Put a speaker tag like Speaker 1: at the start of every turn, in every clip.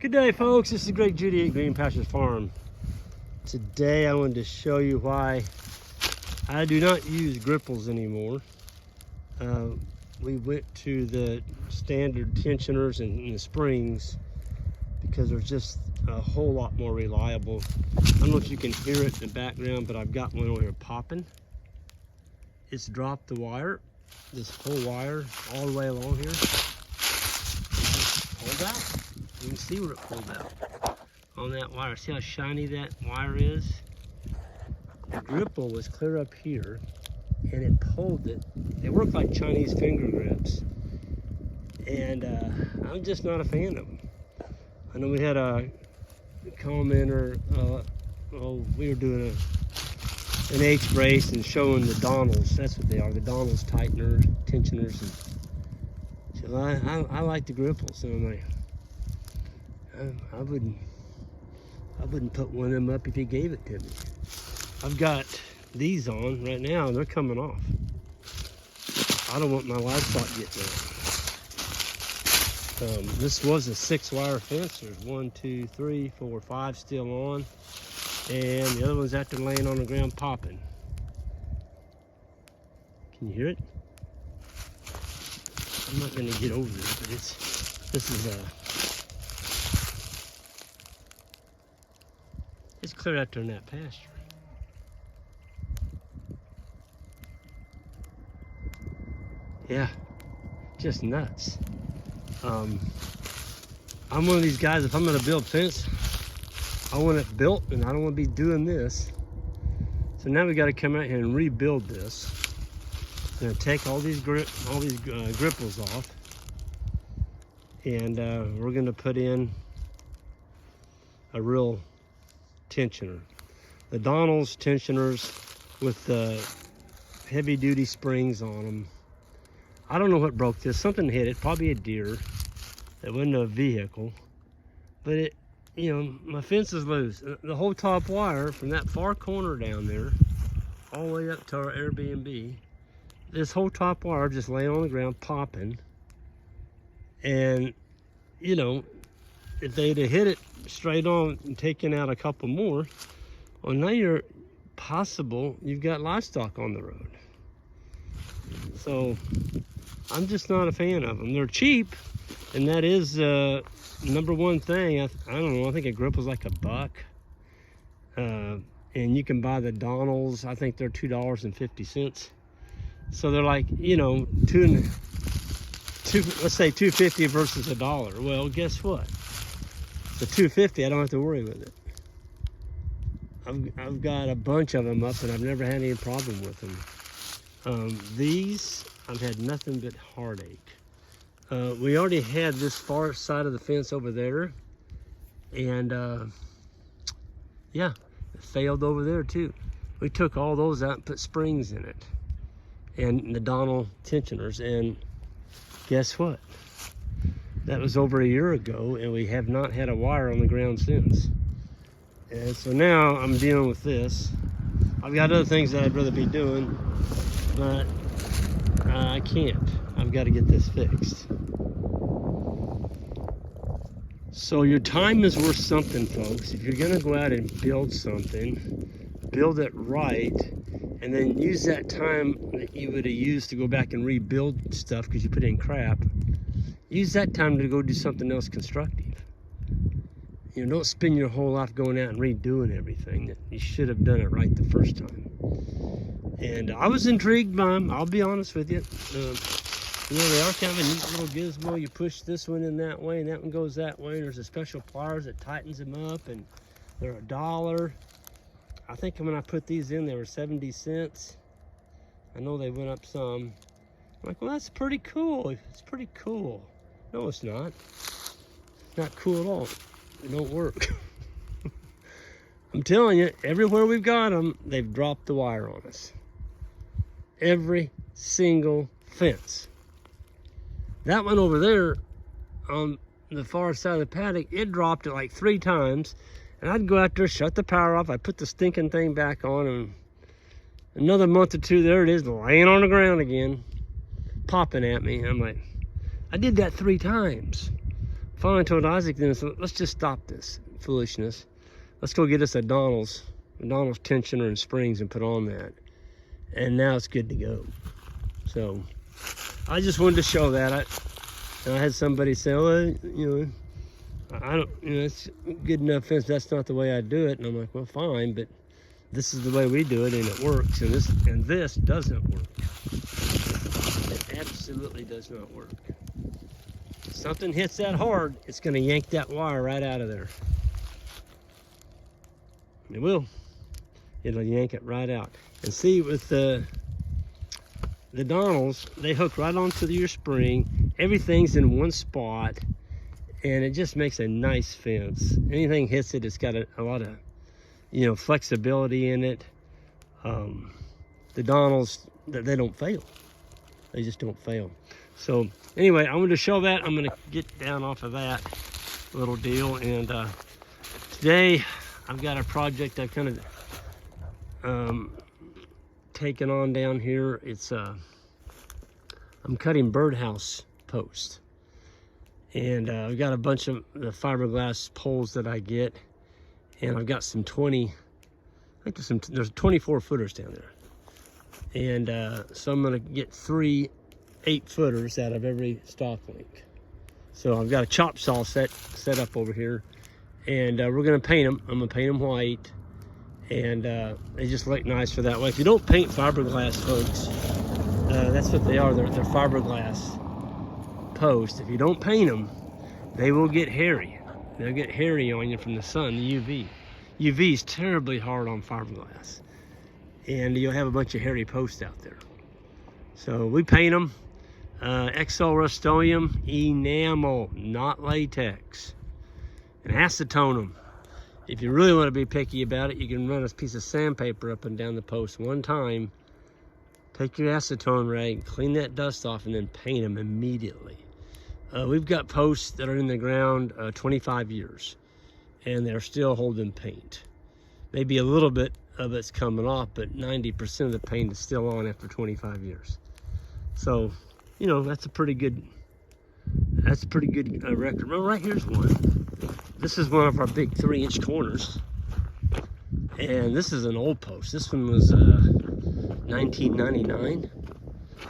Speaker 1: Good day, folks. This is Greg Judy at Green Pastures Farm. Today I wanted to show you why I do not use gripples anymore. We went to the standard tensioners and the springs because they're just a whole lot more reliable. I don't know if you can hear it in the background, but I've got one over here popping. It's dropped the wire, this whole wire, all the way along here. Pulled out. You can see where it pulled out on that wire. See how shiny that wire is? The gripple was clear up here and it pulled it. They work like Chinese finger grips. And I'm just not a fan of them. I know we had a commenter, we were doing an H brace and showing the Donalds. That's what they are, the Donalds tighteners, tensioners. And so I like the gripples. So I'm like, I wouldn't put one of them up if he gave it to me. I've got these on right now and they're coming off. I don't want my livestock getting out. This was a 6-wire fence. There's 1, 2, 3, 4, 5 still on. And the other one's after laying on the ground popping. Can you hear it? I'm not gonna get over this, but it's clear out there in that pasture. Yeah, just nuts. I'm one of these guys, if I'm gonna build fence, I want it built and I don't want to be doing this. So now we got to come out here and rebuild this. I'm gonna take all these gripples off, and we're gonna put in a real tensioner. The Donalds tensioners with the heavy duty springs on them. I don't know what broke this. Something hit it, probably a deer. It wasn't a vehicle, but it, you know, my fence is loose. The whole top wire from that far corner down there, all the way up to our Airbnb, this whole top wire just laying on the ground popping. And, you know, if they'd have hit it straight on and taken out a couple more, well, now you've got livestock on the road. So I'm just not a fan of them. They're cheap, and that is number one thing. I don't know, I think a gripple's like $1. And you can buy the Donalds, I think they're $2.50. So they're like, you know, let's say $2.50 versus $1. Well, guess what? The $2.50, I don't have to worry with it. I've got a bunch of them up and I've never had any problem with them. These, I've had nothing but heartache. We already had this far side of the fence over there, and yeah, it failed over there too. We took all those out and put springs in it, and the Donald tensioners, and guess what? That was over a year ago, and we have not had a wire on the ground since. And so now I'm dealing with this. I've got other things that I'd rather be doing, but I can't. I've got to get this fixed. So your time is worth something, folks. If you're gonna go out and build something, build it right, and then use that time that you would have used to go back and rebuild stuff because you put in crap. Use that time to go do something else constructive. You know, don't spend your whole life going out and redoing everything. You should have done it right the first time. And I was intrigued by them, I'll be honest with you. You know, they are kind of a neat little gizmo. You push this one in that way and that one goes that way. And there's a special pliers that tightens them up, and they're $1. I think when I put these in, they were 70 cents. I know they went up some. I'm like, well, that's pretty cool. It's pretty cool. No, it's not. It's not cool at all. They don't work. I'm telling you, everywhere we've got them, they've dropped the wire on us. Every single fence. That one over there on the far side of the paddock, it dropped it like 3 times. And I'd go out there, shut the power off, I'd put the stinking thing back on, and another month or two, there it is, laying on the ground again, popping at me. I'm like, I did that 3 times. finally told Isaac, then, so let's just stop this foolishness. Let's go get us a Donald's tensioner and springs and put on that. And now it's good to go. So I just wanted to show that. I had somebody say, well, you know, I don't, you know, it's good enough fence. That's not the way I do it. And I'm like, well, fine, but this is the way we do it, and it works. And this doesn't work. It absolutely does not work. If something hits that hard, it's going to yank that wire right out of there. It will. It'll yank it right out. And see, with the Donalds, they hook right onto your spring. Everything's in one spot, and it just makes a nice fence. Anything hits it, it's got a lot of, you know, flexibility in it. The Donalds, they don't fail. They just don't fail. So anyway, I wanted to show that. I'm going to get down off of that little deal. And today I've got a project I've kind of taken on down here. It's I'm cutting birdhouse posts. And I've got a bunch of the fiberglass poles that I get. And I've got some 20, I think there's 24 footers down there. And so I'm gonna get 3 8-footers out of every stock link. So I've got a chop saw set up over here, and we're gonna paint them. I'm gonna paint them white, and they just look nice for that way. If you don't paint fiberglass, folks, that's what they are. They're fiberglass posts. If you don't paint them, they will get hairy. They'll get hairy on you from the sun, the UV. UV is terribly hard on fiberglass. And you'll have a bunch of hairy posts out there. So we paint them. XO Rust-Oleum enamel, not latex. And acetone them. If you really want to be picky about it, you can run a piece of sandpaper up and down the post one time. Take your acetone rag, clean that dust off, and then paint them immediately. We've got posts that are in the ground 25 years, and they're still holding paint. Maybe a little bit of it's coming off, but 90% of the paint is still on after 25 years. So, you know, that's a pretty good record. Well, right here's one. This is one of our big 3-inch corners, and this is an old post. This one was 1999.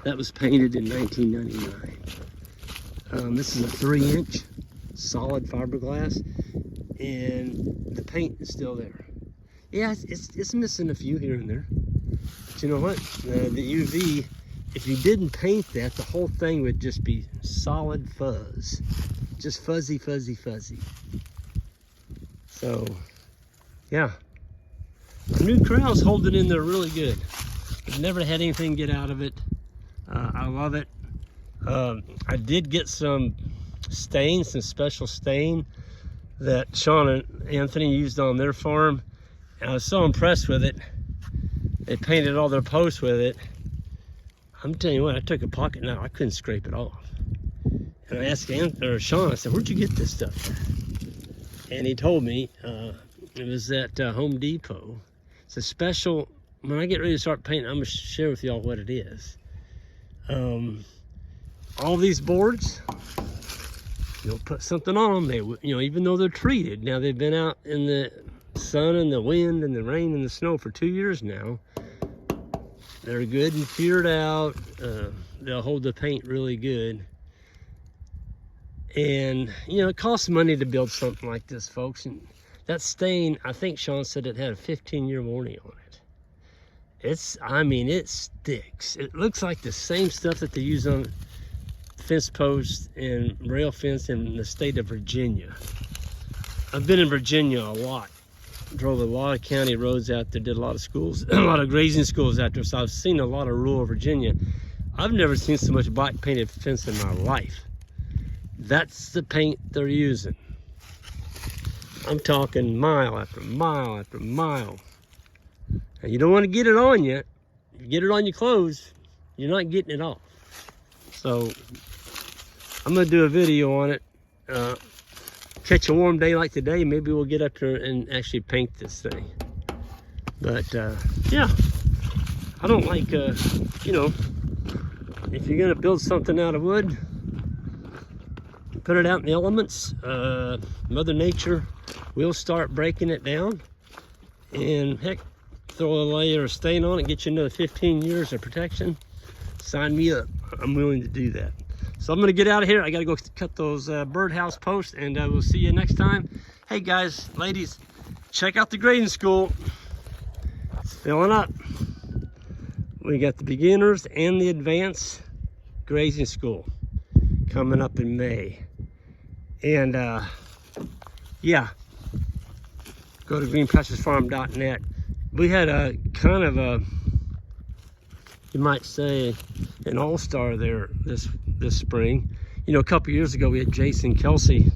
Speaker 1: That was painted in 1999. This is a 3-inch solid fiberglass, and the paint is still there. Yeah, it's missing a few here and there. But you know what? The UV, if you didn't paint that, the whole thing would just be solid fuzz. Just fuzzy, fuzzy, fuzzy. So, yeah. The new corral's holding in there really good. I've never had anything get out of it. I love it. I did get some stain, some special stain that Sean and Anthony used on their farm. And I was so impressed with it. They painted all their posts with it. I'm telling you what, I took a pocket knife, I couldn't scrape it off. And I asked Sean, I said, where'd you get this stuff? And he told me it was at Home Depot. It's a special, when I get ready to start painting, I'm gonna share with y'all what it is. All these boards, you'll put something on them. They, you know, even though they're treated, now they've been out in the sun and the wind and the rain and the snow for 2 years now. They're good and cured out. They'll hold the paint really good. And, you know, it costs money to build something like this, folks. And that stain, I think Sean said it had a 15-year warranty on it. I mean, it sticks. It looks like the same stuff that they use on fence posts and rail fence in the state of Virginia. I've been in Virginia a lot. Drove a lot of county roads out there, did a lot of schools, a lot of grazing schools out there, so I've seen a lot of rural Virginia. I've never seen so much black painted fence in my life. That's the paint they're using. I'm talking mile after mile after mile. And you don't want to get it on you. If you get it on your clothes, you're not getting it off. So I'm gonna do a video on it. Catch a warm day like today, maybe we'll get up there and actually paint this thing. But yeah, I don't like, you know, if you're gonna build something out of wood, put it out in the elements. Mother Nature will start breaking it down. And heck, throw a layer of stain on it, get you another 15 years of protection. Sign me up. I'm willing to do that. So I'm gonna get out of here. I gotta go cut those birdhouse posts, and we'll see you next time. Hey guys, ladies, check out the grading school. It's filling up. We got the beginners and the advanced grazing school coming up in May. And yeah, go to greenpasturesfarm.net. We had a kind of a, you might say, an all-star there this spring. You know, a couple years ago we had Jason Kelsey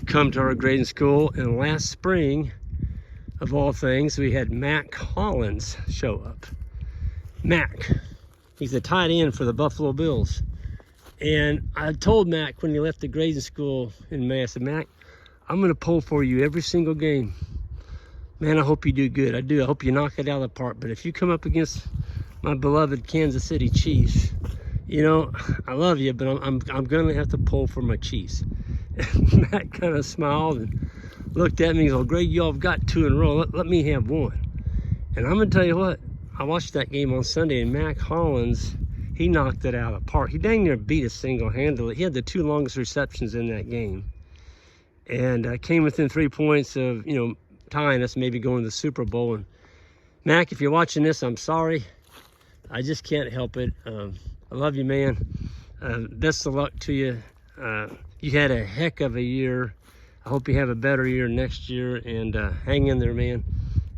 Speaker 1: come to our grading school, and last spring, of all things, we had Mac Hollins show up. Mac, he's a tight end for the Buffalo Bills. And I told Mac when he left the grading school in May, I said, Mac, I'm gonna pull for you every single game. Man, I hope you do good. I do. I hope you knock it out of the park. But if you come up against my beloved Kansas City Chiefs, you know, I love you, but I'm gonna have to pull for my Chiefs. And Matt kind of smiled and looked at me and goes, Greg, y'all have got 2 in a row. Let me have 1. And I'm gonna tell you what, I watched that game on Sunday, and Mac Hollins, he knocked it out of the park. He dang near beat us single-handedly. He had the 2 longest receptions in that game, and came within 3 points of, you know, tying us, maybe going to the Super Bowl. And Mac, if you're watching this, I'm sorry. I just can't help it. I love you, man. Best of luck to you. You had a heck of a year. I hope you have a better year next year, and hang in there, man.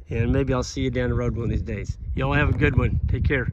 Speaker 1: And maybe I'll see you down the road one of these days. Y'all have a good one. Take care.